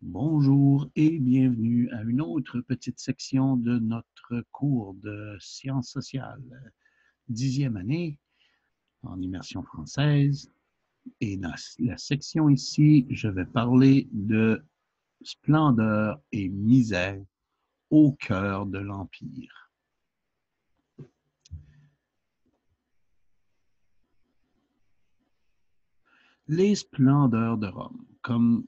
Bonjour et bienvenue à une autre petite section de notre cours de sciences sociales, 10e année en immersion française. Et dans la section ici, je vais parler de splendeur et misère au cœur de l'Empire. Les splendeurs de Rome, comme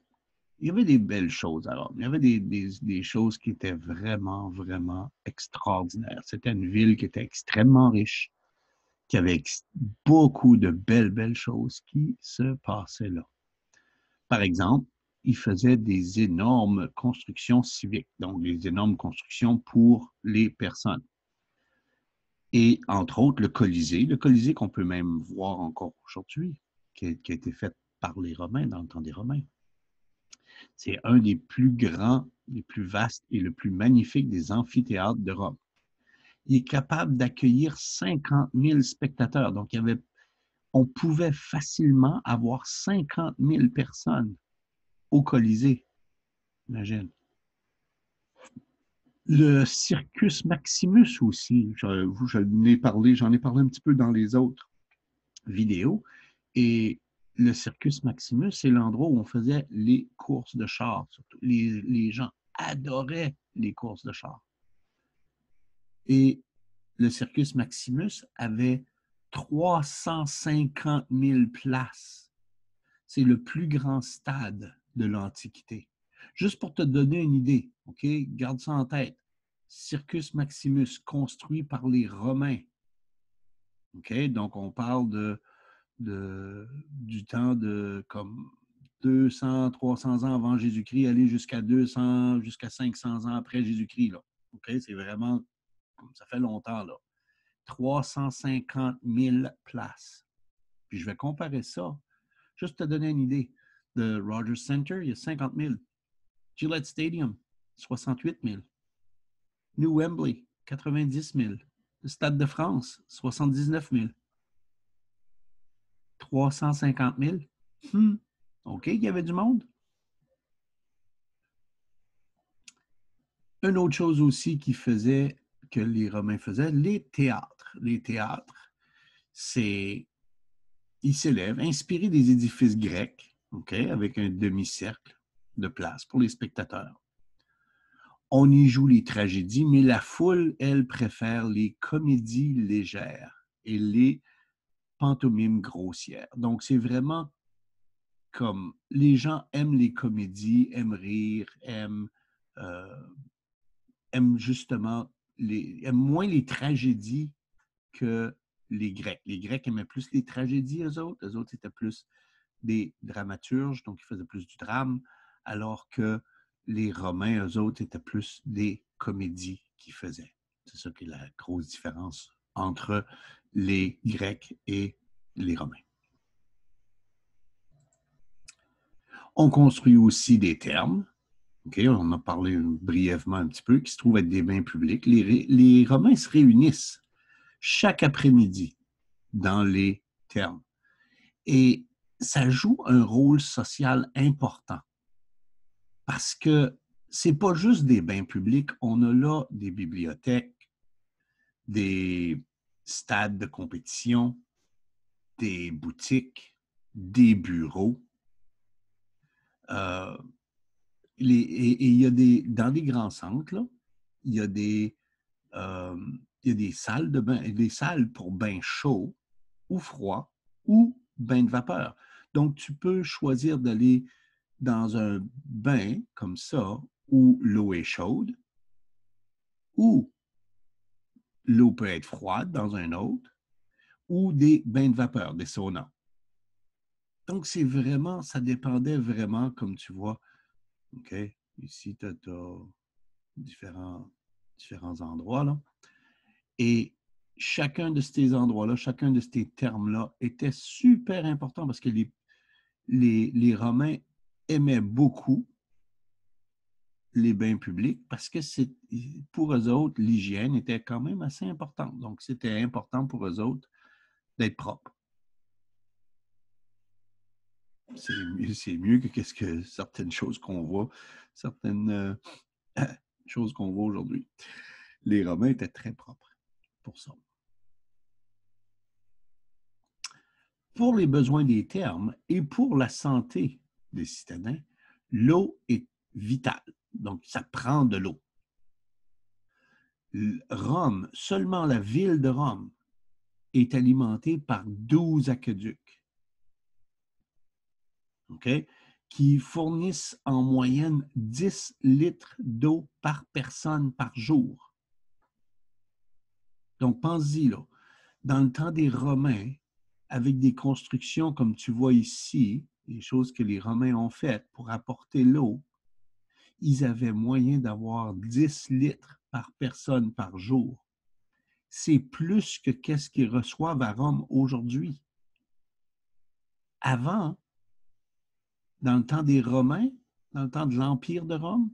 il y avait des belles choses à Rome. Il y avait des choses qui étaient vraiment, vraiment extraordinaires. C'était une ville qui était extrêmement riche, qui avait beaucoup de belles, belles choses qui se passaient là. Par exemple, il faisait des énormes constructions civiques, donc des énormes constructions pour les personnes. Et entre autres, le Colisée qu'on peut même voir encore aujourd'hui, qui a été fait par les Romains dans le temps des Romains. C'est un des plus grands, les plus vastes et le plus magnifique des amphithéâtres de Rome. Il est capable d'accueillir 50 000 spectateurs. Donc, on pouvait facilement avoir 50 000 personnes au Colisée. Imagine. Le Circus Maximus aussi, j'en ai parlé un petit peu dans les autres vidéos. Et le Circus Maximus, c'est l'endroit où on faisait les courses de chars. Surtout. Les gens adoraient les courses de chars. Et le Circus Maximus avait 350 000 places. C'est le plus grand stade de l'Antiquité. Juste pour te donner une idée, OK? Garde ça en tête. Circus Maximus, construit par les Romains. OK? Donc, on parle du temps de comme 200, 300 ans avant Jésus-Christ, aller jusqu'à 200, jusqu'à 500 ans après Jésus-Christ. Là. OK? C'est vraiment, ça fait longtemps. Là. 350 000 places. Puis je vais comparer ça, juste te donner une idée. Le Rogers Center, il y a 50 000. Gillette Stadium, 68 000. New Wembley, 90 000. Le Stade de France, 79 000. 350 000. OK, il y avait du monde. Une autre chose aussi que les Romains faisaient, les théâtres. Les théâtres, ils s'élèvent, inspirés des édifices grecs, OK, avec un demi-cercle de place pour les spectateurs. On y joue les tragédies, mais la foule, elle, préfère les comédies légères et les pantomimes grossières. Donc, c'est vraiment comme les gens aiment les comédies, aiment rire, euh, aiment justement aiment moins les tragédies que les Grecs. Les Grecs aimaient plus les tragédies, eux autres. Eux autres, c'était plus des dramaturges, donc ils faisaient plus du drame, alors que les Romains, eux autres, étaient plus des comédies qu'ils faisaient. C'est ça qui est la grosse différence entre les Grecs et les Romains. On construit aussi des thermes. Okay, on en a parlé brièvement un petit peu, qui se trouvent être des bains publics. Les Romains se réunissent chaque après-midi dans les thermes. Et ça joue un rôle social important parce que c'est pas juste des bains publics, on a là des bibliothèques, des stades de compétition, des boutiques, des bureaux. Euh, et il y a dans les grands centres, là, il y a euh, il y a des salles de bain, des salles pour bains chauds ou froids ou bains de vapeur. Donc, tu peux choisir d'aller dans un bain comme ça où l'eau est chaude ou l'eau peut être froide dans un autre ou des bains de vapeur, des saunas. Donc, ça dépendait vraiment, comme tu vois, OK, ici, tu as différents, différents endroits, là. Et chacun de ces endroits-là, chacun de ces termes-là était super important parce que les Romains aimaient beaucoup les bains publics parce que pour eux autres, l'hygiène était quand même assez importante. Donc, c'était important pour eux autres d'être propres. C'est mieux que, qu'est-ce que certaines choses qu'on voit, certaines choses qu'on voit aujourd'hui. Les Romains étaient très propres pour ça. Pour les besoins des thermes et pour la santé des citadins, l'eau est vitale. Donc, ça prend de l'eau. Rome, seulement la ville de Rome, est alimentée par 12 aqueducs, okay, qui fournissent en moyenne 10 litres d'eau par personne par jour. Donc, pense-y, là, dans le temps des Romains, avec des constructions comme tu vois ici, les choses que les Romains ont faites pour apporter l'eau, ils avaient moyen d'avoir 10 litres par personne par jour. C'est plus que qu'est-ce qu'ils reçoivent à Rome aujourd'hui. Avant, dans le temps des Romains, dans le temps de l'Empire de Rome,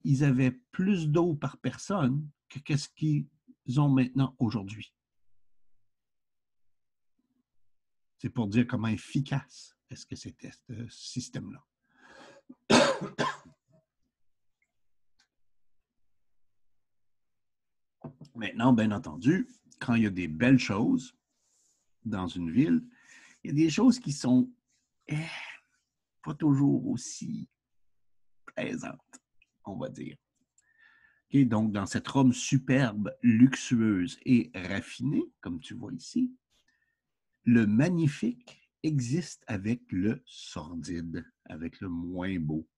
ils avaient plus d'eau par personne que qu'est-ce qu'ils ont maintenant aujourd'hui. C'est pour dire comment efficace est-ce que c'était ce système-là. Maintenant, bien entendu, quand il y a des belles choses dans une ville, il y a des choses qui sont pas toujours aussi plaisantes, on va dire. Okay, donc, dans cette Rome superbe, luxueuse et raffinée, comme tu vois ici, le magnifique existe avec le sordide, avec le moins beau.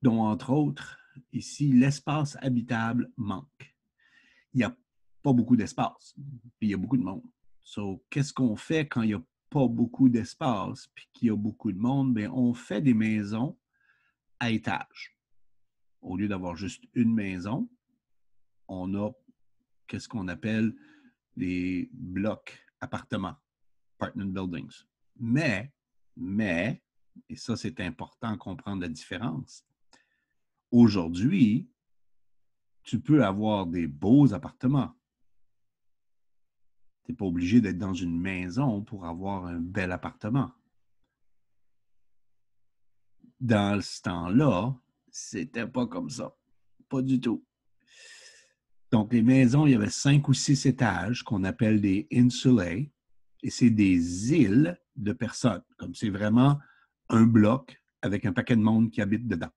Dont, entre autres, ici, l'espace habitable manque. Il n'y a pas beaucoup d'espace, puis il y a beaucoup de monde. So, qu'est-ce qu'on fait quand il n'y a pas beaucoup d'espace, puis qu'il y a beaucoup de monde? Bien, on fait des maisons à étage. Au lieu d'avoir juste une maison, on a qu'est-ce qu'on appelle des blocs appartements, apartment buildings. Mais, et ça c'est important de comprendre la différence, aujourd'hui, tu peux avoir des beaux appartements. Tu n'es pas obligé d'être dans une maison pour avoir un bel appartement. Dans ce temps-là, c'était pas comme ça. Pas du tout. Donc, les maisons, il y avait 5 ou 6 étages qu'on appelle des insulae, et c'est des îles de personnes. Comme c'est vraiment un bloc avec un paquet de monde qui habite dedans.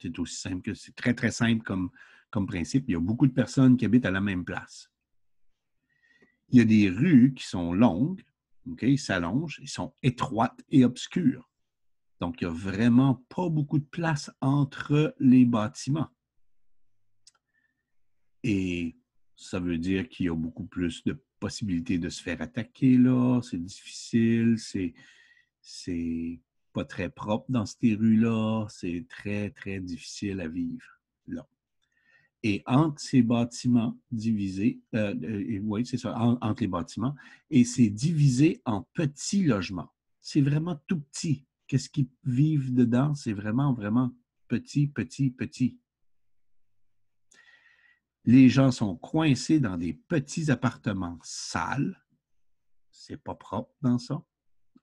C'est aussi simple que c'est très, très simple comme principe. Il y a beaucoup de personnes qui habitent à la même place. Il y a des rues qui sont longues, okay, ils s'allongent, ils sont étroites et obscures. Donc, il n'y a vraiment pas beaucoup de place entre les bâtiments. Et ça veut dire qu'il y a beaucoup plus de possibilités de se faire attaquer là. C'est difficile, c'est pas très propre dans ces rues-là. C'est très, très difficile à vivre là. Et entre ces bâtiments divisés, oui, c'est ça, entre les bâtiments, et c'est divisé en petits logements. C'est vraiment tout petit. Qu'est-ce qu'ils vivent dedans? C'est vraiment, vraiment petit, petit, petit. Les gens sont coincés dans des petits appartements sales. C'est pas propre dans ça.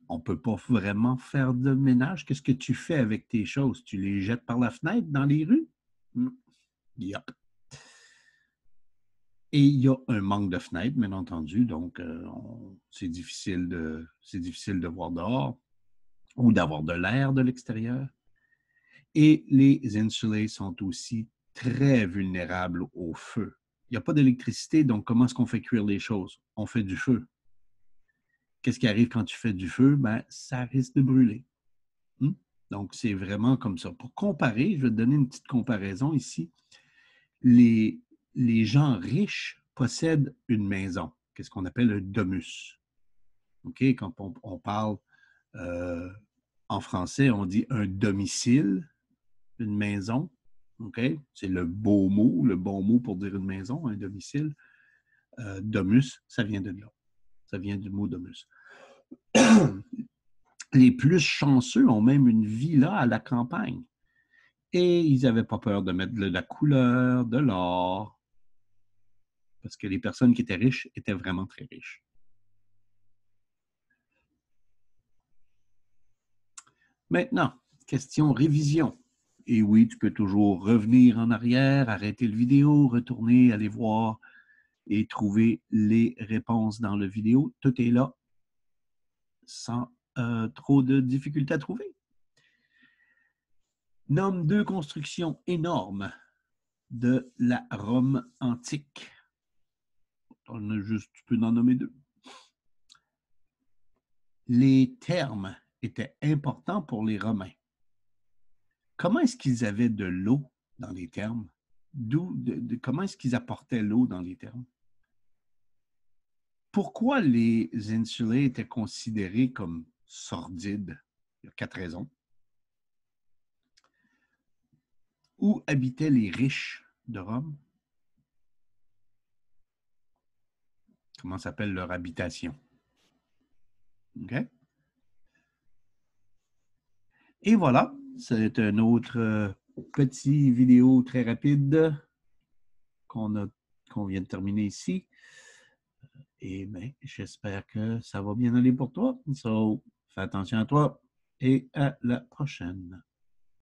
On ne peut pas vraiment faire de ménage. Qu'est-ce que tu fais avec tes choses? Tu les jettes par la fenêtre dans les rues? Yep. Et il y a un manque de fenêtres, bien entendu, donc c'est difficile de voir dehors ou d'avoir de l'air de l'extérieur. Et les insulés sont aussi très vulnérables au feu. Il n'y a pas d'électricité, donc comment est-ce qu'on fait cuire les choses? On fait du feu. Qu'est-ce qui arrive quand tu fais du feu? Ben, ça risque de brûler. Donc, c'est vraiment comme ça. Pour comparer, je vais te donner une petite comparaison ici. Les gens riches possèdent une maison, qu'est-ce qu'on appelle un domus. OK? Quand on parle en français, on dit un domicile, une maison. OK? C'est le bon mot pour dire une maison, un domicile. Domus, ça vient de là. Ça vient du mot domus. Les plus chanceux ont même une villa à la campagne. Et ils n'avaient pas peur de mettre de la couleur, de l'or, parce que les personnes qui étaient riches étaient vraiment très riches. Maintenant, question révision. Et oui, tu peux toujours revenir en arrière, arrêter le vidéo, retourner, aller voir et trouver les réponses dans la vidéo. Tout est là sans trop de difficultés à trouver. Nomme 2 constructions énormes de la Rome antique. Tu peux en nommer 2. Les termes étaient importants pour les Romains. Comment est-ce qu'ils avaient de l'eau dans les termes? Comment est-ce qu'ils apportaient l'eau dans les termes? Pourquoi les insulae étaient considérés comme sordides? Il y a 4 raisons. Où habitaient les riches de Rome? Comment s'appelle leur habitation? OK? Et voilà, c'est un autre petit vidéo très rapide qu'on vient de terminer ici. Et bien, j'espère que ça va bien aller pour toi. So, fais attention à toi et à la prochaine.